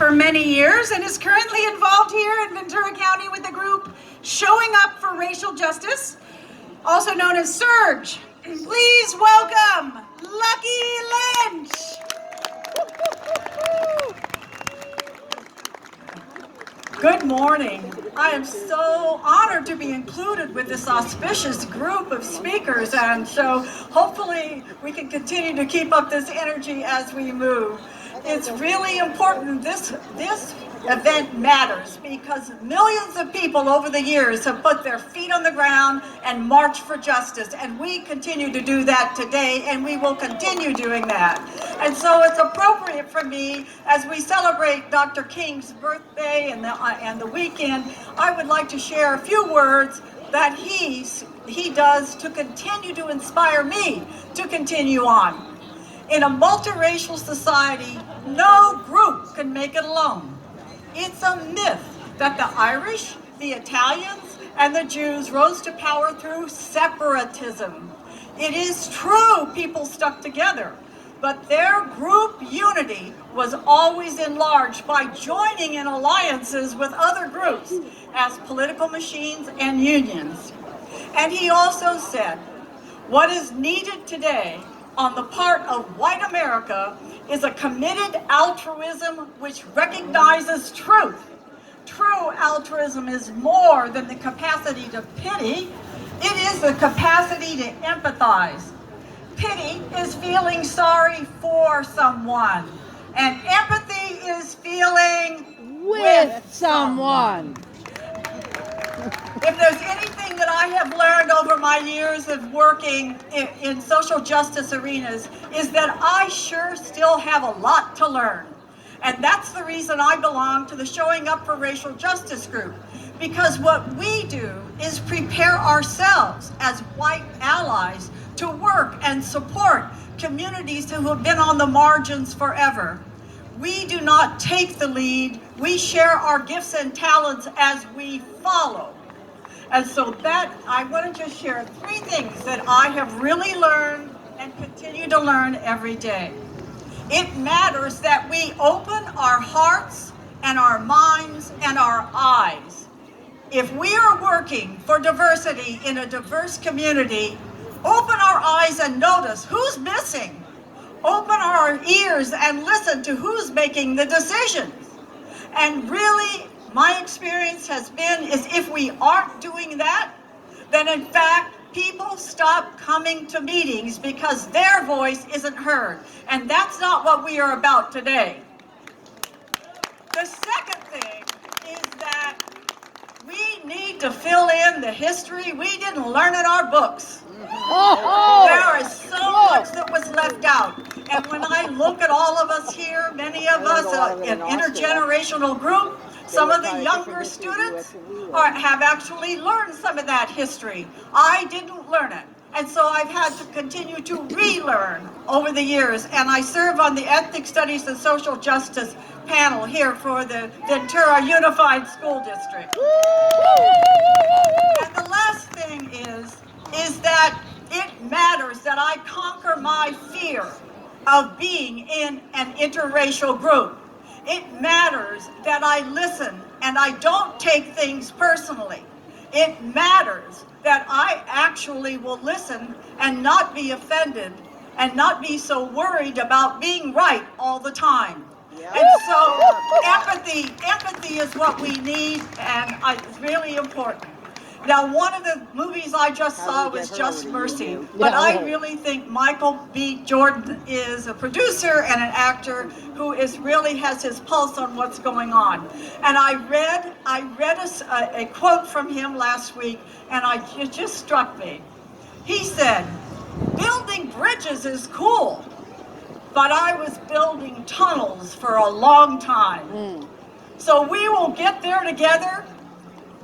for many years and is currently involved here in Ventura County with the group Showing Up for Racial Justice, also known as SURGE. Please welcome Lucky Lynch. Good morning. I am so honored to be included with this auspicious group of speakers, and so hopefully we can continue to keep up this energy as we move. It's really important. This event matters because millions of people over the years have put their feet on the ground and marched for justice, and we continue to do that today, and we will continue doing that. And so it's appropriate for me, as we celebrate Dr. King's birthday and the weekend, I would like to share a few words that he does to continue to inspire me to continue on. In a multiracial society, no group can make it alone. It's a myth that the Irish, the Italians, and the Jews rose to power through separatism. It is true people stuck together, but their group unity was always enlarged by joining in alliances with other groups as political machines and unions. And he also said, what is needed today on the part of white America is a committed altruism which recognizes truth. True altruism is more than the capacity to pity. It is the capacity to empathize. Pity is feeling sorry for someone, and empathy is feeling with someone. If there's anything that I have learned over my years of working in social justice arenas, is that I sure still have a lot to learn. And that's the reason I belong to the Showing Up for Racial Justice group. Because what we do is prepare ourselves as white allies to work and support communities who have been on the margins forever. We do not take the lead, we share our gifts and talents as we follow. And so that, I want to just share 3 things that I have really learned and continue to learn every day. It matters that we open our hearts and our minds and our eyes. If we are working for diversity in a diverse community, open our eyes and notice who's missing. Open our ears and listen to who's making the decisions. And really, my experience has been is if we aren't doing that, then in fact, people stop coming to meetings because their voice isn't heard. And that's not what we are about today. The second thing is that we need to fill in the history we didn't learn in our books. There is so much that was left out. And when I look at all of us here, many of us, an intergenerational group, some of the younger students have actually learned some of that history. I didn't learn it. And so I've had to continue to relearn over the years. And I serve on the Ethnic Studies and Social Justice panel here for the Ventura Unified School District. And the last thing is that it matters that I conquer my fear of being in an interracial group. It matters that I listen and I don't take things personally. It matters that I actually will listen and not be offended and not be so worried about being right all the time. And so empathy is what we need, and it's really important. Now, one of the movies I just saw was Just Mercy, but I really think Michael B. Jordan is a producer and an actor who really has his pulse on what's going on. And I read a quote from him last week, and it just struck me. He said, "Building bridges is cool, but I was building tunnels for a long time." So we will get there together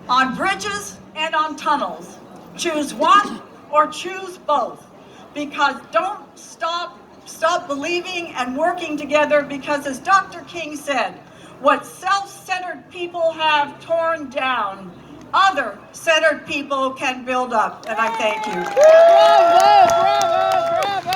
on bridges and on tunnels. Choose one or choose both, because don't stop believing and working together, because as Dr. King said, what self-centered people have torn down, other-centered people can build up. And I thank you. Bravo, bravo, bravo.